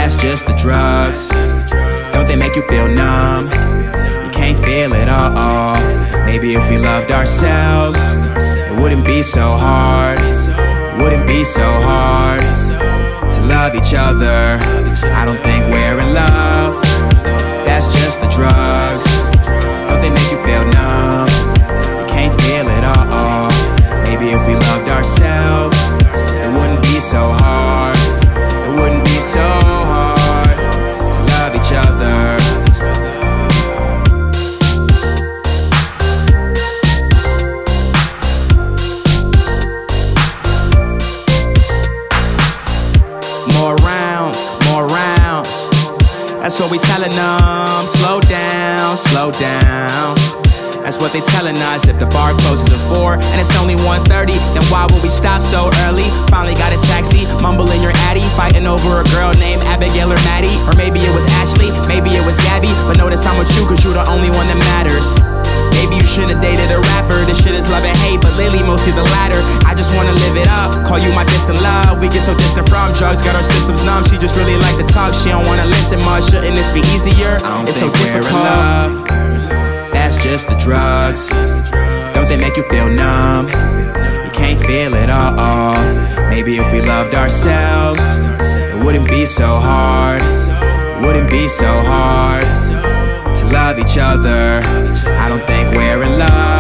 That's just the drugs. Don't they make you feel numb? You can't feel it all. Maybe if we loved ourselves, it wouldn't be so hard. Wouldn't be so hard to love each other. I don't think we're in love. That's just the drugs. Don't they make you feel numb? You can't feel it all. Maybe if we loved ourselves, it wouldn't be so hard. It wouldn't be so hard to love each other. More rounds, more rounds. That's what we telling them. Slow down, slow down. That's what they telling us. If the bar closes at 4 and it's only 1:30, then why would we stop so early? Finally got a taxi, mumbling your addy, fighting over a girl named Abigail or Maddie. Or maybe it was Ashley, maybe it was Gabby. But notice I'm with you cause you're the only one that matters. Maybe you should've dated a rapper. This shit is love and hate, but lately mostly the latter. I just wanna live it up, call you my distant love. We get so distant from drugs, got our systems numb. She just really like to talk, she don't wanna listen much. Shouldn't this be easier? It's so difficult. That's just the drugs. Don't they make you feel numb? You can't feel it all. Maybe if we loved ourselves, it wouldn't be so hard. Wouldn't be so hard to love each other. I don't think we're in love.